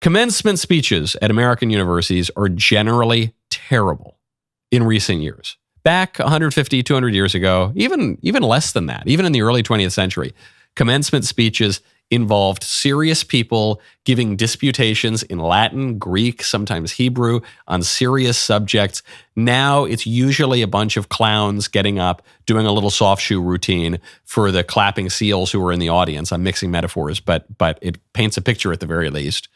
Commencement speeches at American universities are generally terrible in recent years. Back 150, 200 years ago, even less than that, even in the early 20th century, commencement speeches involved serious people giving disputations in Latin, Greek, sometimes Hebrew, on serious subjects. Now it's usually a bunch of clowns getting up, doing a little soft shoe routine for the clapping seals who are in the audience. I'm mixing metaphors, but it paints a picture at the very least.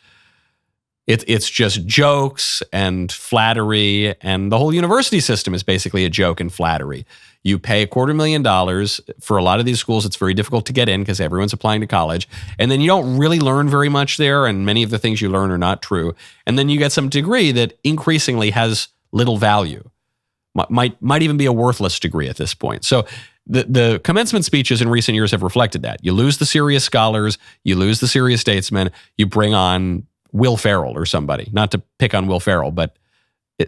It's just jokes and flattery, and the whole university system is basically a joke and flattery. You pay $250,000 for a lot of these schools. It's very difficult to get in because everyone's applying to college. And then you don't really learn very much there, and many of the things you learn are not true. And then you get some degree that increasingly has little value. Might even be a worthless degree at this point. So the commencement speeches in recent years have reflected that. You lose the serious scholars, you lose the serious statesmen, you bring on Will Ferrell or somebody, not to pick on Will Ferrell, but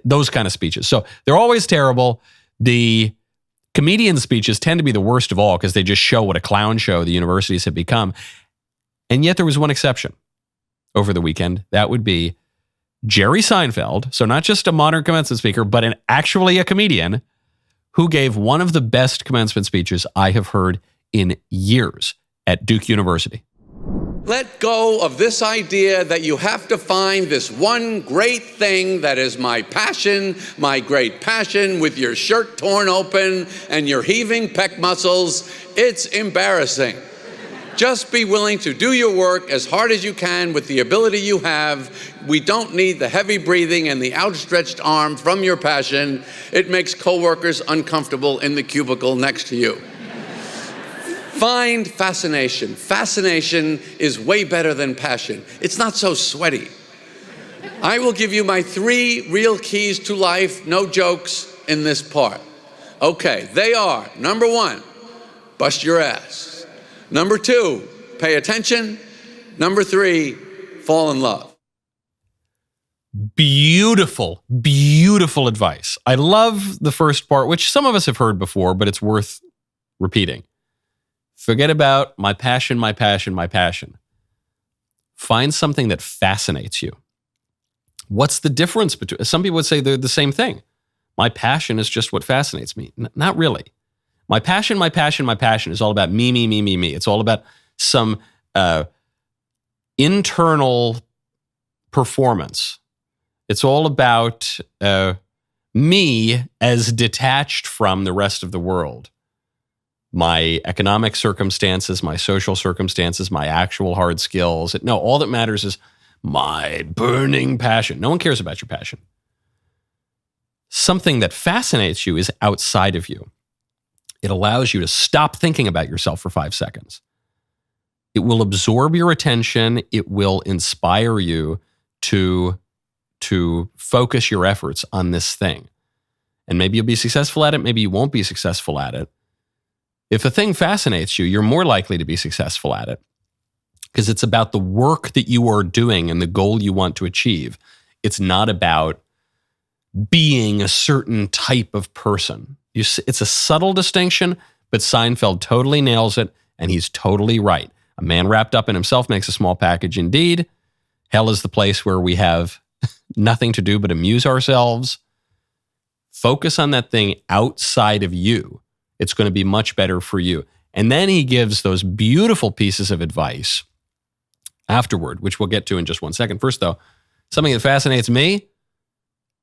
those kind of speeches. So they're always terrible. The comedian speeches tend to be the worst of all because they just show what a clown show the universities have become. And yet there was one exception over the weekend. That would be Jerry Seinfeld. So not just a modern commencement speaker, but actually a comedian who gave one of the best commencement speeches I have heard in years at Duke University. Let go of this idea that you have to find this one great thing that is my passion, my great passion, with your shirt torn open and your heaving pec muscles. It's embarrassing. Just be willing to do your work as hard as you can with the ability you have. We don't need the heavy breathing and the outstretched arm from your passion. It makes coworkers uncomfortable in the cubicle next to you. Find fascination. Fascination is way better than passion. It's not so sweaty. I will give you my 3 real keys to life, no jokes in this part. Okay, they are, number 1, bust your ass. Number 2, pay attention. Number 3, fall in love. Beautiful, beautiful advice. I love the first part, which some of us have heard before, but it's worth repeating. Forget about my passion, my passion, my passion. Find something that fascinates you. What's the difference between, some people would say they're the same thing. My passion is just what fascinates me. Not really. My passion, my passion, my passion is all about me, me, me, me, me. It's all about some internal performance. It's all about me as detached from the rest of the world. My economic circumstances, my social circumstances, my actual hard skills. No, all that matters is my burning passion. No one cares about your passion. Something that fascinates you is outside of you. It allows you to stop thinking about yourself for 5 seconds. It will absorb your attention. It will inspire you to focus your efforts on this thing. And maybe you'll be successful at it. Maybe you won't be successful at it. If a thing fascinates you, you're more likely to be successful at it because it's about the work that you are doing and the goal you want to achieve. It's not about being a certain type of person. It's a subtle distinction, but Seinfeld totally nails it, and he's totally right. A man wrapped up in himself makes a small package indeed. Hell is the place where we have nothing to do but amuse ourselves. Focus on that thing outside of you. It's going to be much better for you. And then he gives those beautiful pieces of advice afterward, which we'll get to in just 1 second. First, though, something that fascinates me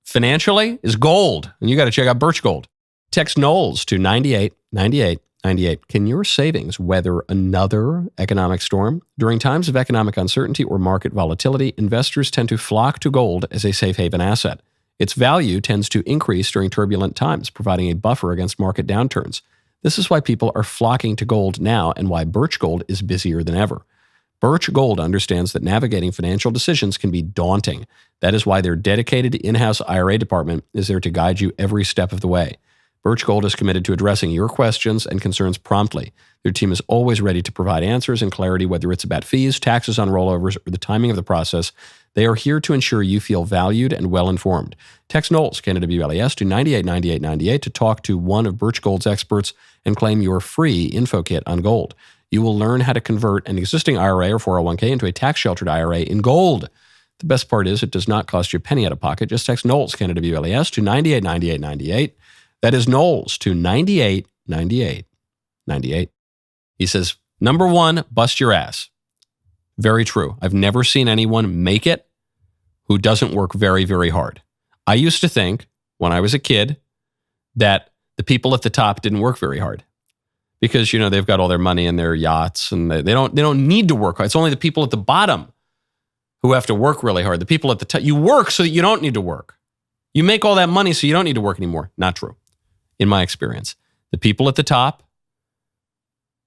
financially is gold. And you got to check out Birch Gold. Text Knowles to 989898. Can your savings weather another economic storm? During times of economic uncertainty or market volatility, investors tend to flock to gold as a safe haven asset. Its value tends to increase during turbulent times, providing a buffer against market downturns. This is why people are flocking to gold now and why Birch Gold is busier than ever. Birch Gold understands that navigating financial decisions can be daunting. That is why their dedicated in-house IRA department is there to guide you every step of the way. Birch Gold is committed to addressing your questions and concerns promptly. Their team is always ready to provide answers and clarity, whether it's about fees, taxes on rollovers, or the timing of the process. They are here to ensure you feel valued and well-informed. Text Knowles, Canada WLAS, to 989898 to talk to one of Birch Gold's experts and claim your free info kit on gold. You will learn how to convert an existing IRA or 401k into a tax-sheltered IRA in gold. The best part is it does not cost you a penny out of pocket. Just text Knowles, K-N-W-L-E-S, to 989898. That is Knowles to 989898. He says, number one, bust your ass. Very true. I've never seen anyone make it who doesn't work very, very hard. I used to think when I was a kid that the people at the top didn't work very hard because, they've got all their money and their yachts and they don't need to work hard. It's only the people at the bottom who have to work really hard. The people at the top, you work so that you don't need to work. You make all that money so you don't need to work anymore. Not true, in my experience. The people at the top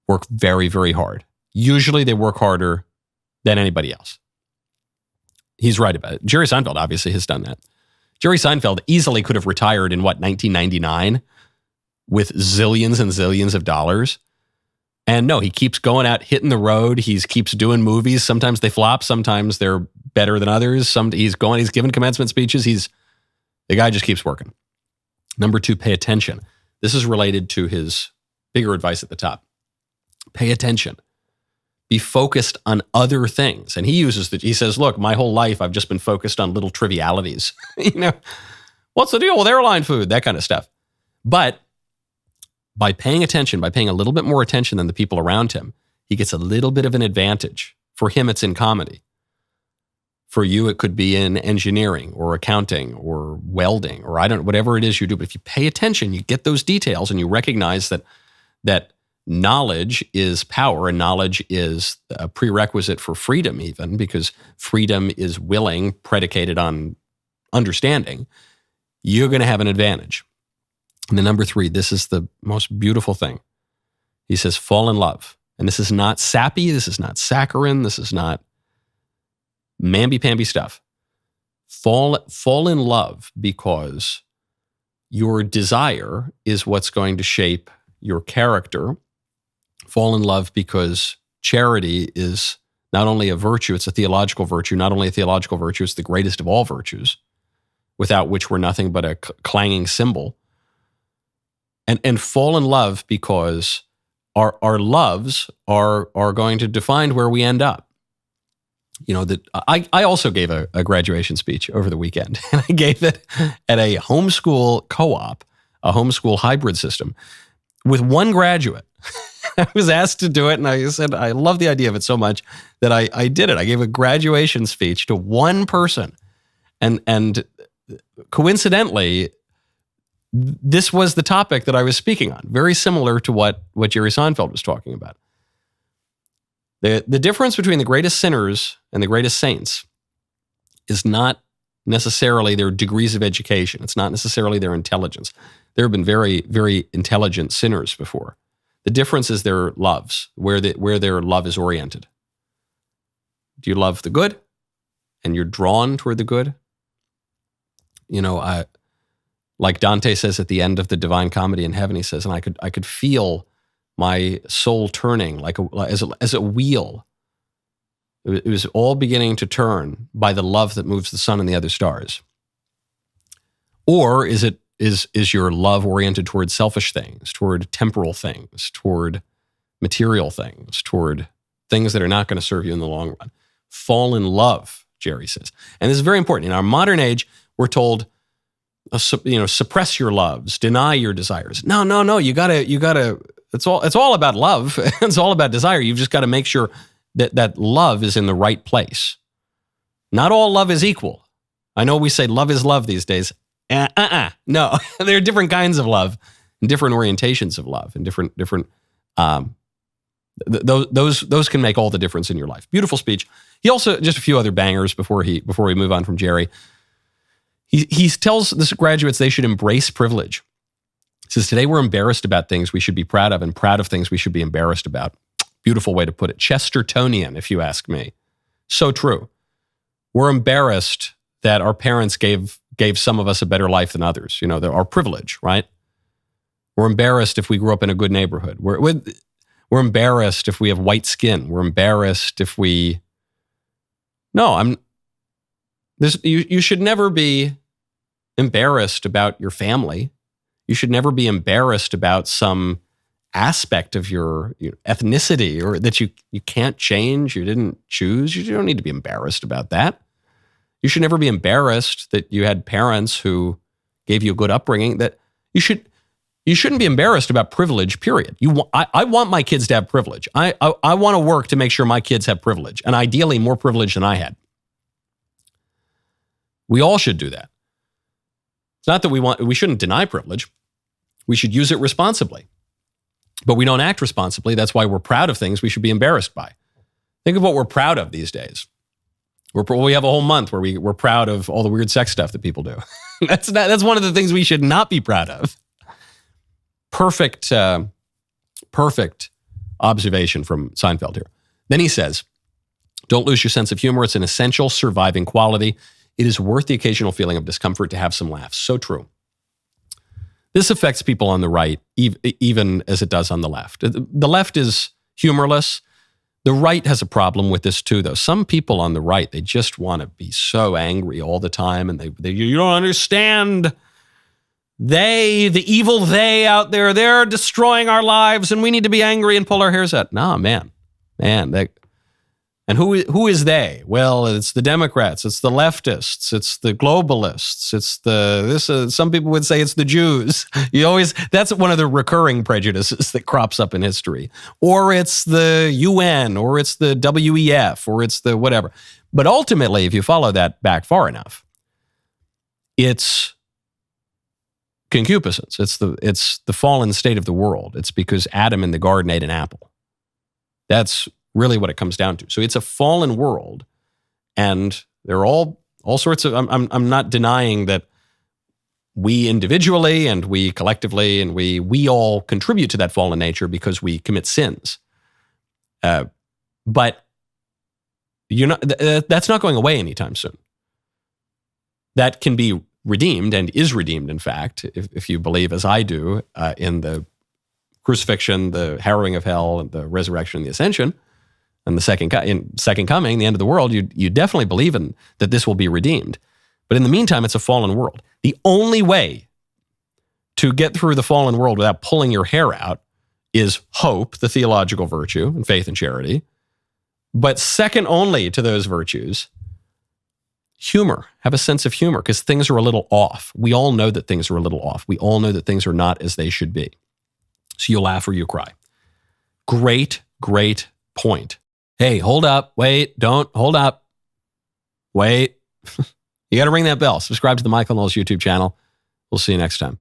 work very, very hard. Usually they work harder than anybody else. He's right about it. Jerry Seinfeld obviously has done that. Jerry Seinfeld easily could have retired in 1999 with zillions and zillions of dollars. And no, he keeps going out, hitting the road. He keeps doing movies. Sometimes they flop. Sometimes they're better than others. He's giving commencement speeches. The guy just keeps working. Number two, pay attention. This is related to his bigger advice at the top. Pay attention. Be focused on other things. And he says, look, my whole life, I've just been focused on little trivialities. What's the deal with airline food? That kind of stuff. But by paying attention, by paying a little bit more attention than the people around him, he gets a little bit of an advantage. For him, it's in comedy. For you, it could be in engineering or accounting or welding or whatever it is you do. But if you pay attention, you get those details and you recognize that knowledge is power and knowledge is a prerequisite for freedom even, because freedom is willing, predicated on understanding, you're going to have an advantage. And then number three, this is the most beautiful thing. He says, fall in love. And this is not sappy. This is not saccharine. This is not mamby-pamby stuff. Fall in love because your desire is what's going to shape your character. Fall in love because charity is not only a virtue, it's a theological virtue. Not only a theological virtue, it's the greatest of all virtues, without which we're nothing but a clanging cymbal. And fall in love because our loves are going to define where we end up. I also gave a graduation speech over the weekend, and I gave it at a homeschool co-op, a homeschool hybrid system, with one graduate. I was asked to do it, and I said, I love the idea of it so much that I did it. I gave a graduation speech to one person. And coincidentally, this was the topic that I was speaking on, very similar to what Jerry Seinfeld was talking about. The difference between the greatest sinners and the greatest saints is not necessarily their degrees of education. It's not necessarily their intelligence. There have been very, very intelligent sinners before. The difference is their loves, where their love is oriented. Do you love the good? And you're drawn toward the good? Like Dante says at the end of the Divine Comedy in heaven, he says, and I could feel my soul turning as a wheel. It was all beginning to turn by the love that moves the sun and the other stars. Or is your love oriented toward selfish things, toward temporal things, toward material things, toward things that are not going to serve you in the long run? Fall in love, Jerry says. And this is very important. In our modern age, we're told, suppress your loves, deny your desires. No, you gotta, it's all about love. It's all about desire. You've just got to make sure that love is in the right place. Not all love is equal. I know we say love is love these days. No, there are different kinds of love and different orientations of love and different those can make all the difference in your life. Beautiful speech. He also, just a few other bangers before we move on from Jerry. He tells the graduates they should embrace privilege. He says, today we're embarrassed about things we should be proud of and proud of things we should be embarrassed about. Beautiful way to put it. Chestertonian, if you ask me. So true. We're embarrassed that our parents gave some of us a better life than others. Our privilege, right? We're embarrassed if we grew up in a good neighborhood. We're embarrassed if we have white skin. We're embarrassed if we... You should never be embarrassed about your family. You should never be embarrassed about some aspect of your ethnicity or that you can't change, you didn't choose. You don't need to be embarrassed about that. You should never be embarrassed that you had parents who gave you a good upbringing. That you shouldn't be embarrassed about privilege, period. I want my kids to have privilege. I want to work to make sure my kids have privilege, and ideally more privilege than I had. We all should do that. It's not that we shouldn't deny privilege. We should use it responsibly. But we don't act responsibly. That's why we're proud of things we should be embarrassed by. Think of what we're proud of these days. We have a whole month where we're proud of all the weird sex stuff that people do. That's one of the things we should not be proud of. Perfect observation from Seinfeld here. Then he says, don't lose your sense of humor. It's an essential surviving quality. It is worth the occasional feeling of discomfort to have some laughs. So true. This affects people on the right, even as it does on the left. The left is humorless. The right has a problem with this too, though. Some people on the right, they just want to be so angry all the time, and you don't understand. The evil they out there, they're destroying our lives, and we need to be angry and pull our hairs out. No, man. And who is they? Well, it's the Democrats, it's the leftists, it's the globalists, some people would say it's the Jews. That's one of the recurring prejudices that crops up in history. Or it's the UN, or it's the WEF, or it's the whatever. But ultimately, if you follow that back far enough, it's concupiscence. It's the fallen state of the world. It's because Adam in the garden ate an apple. That's really what it comes down to. So it's a fallen world, and there are all sorts of. I'm not denying that we individually and we collectively and we all contribute to that fallen nature because we commit sins. But that's not going away anytime soon. That can be redeemed and is redeemed, in fact, if you believe, as I do, in the crucifixion, the harrowing of hell, and the resurrection and the ascension, and the second coming, the end of the world. You definitely believe in that this will be redeemed. But in the meantime, it's a fallen world. The only way to get through the fallen world without pulling your hair out is hope, the theological virtue, and faith and charity. But second only to those virtues, humor. Have a sense of humor, because things are a little off. We all know that things are a little off. We all know that things are not as they should be. So you laugh or you cry. Great point. Hey, hold up. Wait, don't. Hold up. Wait. You got to ring that bell. Subscribe to the Michael Knowles YouTube channel. We'll see you next time.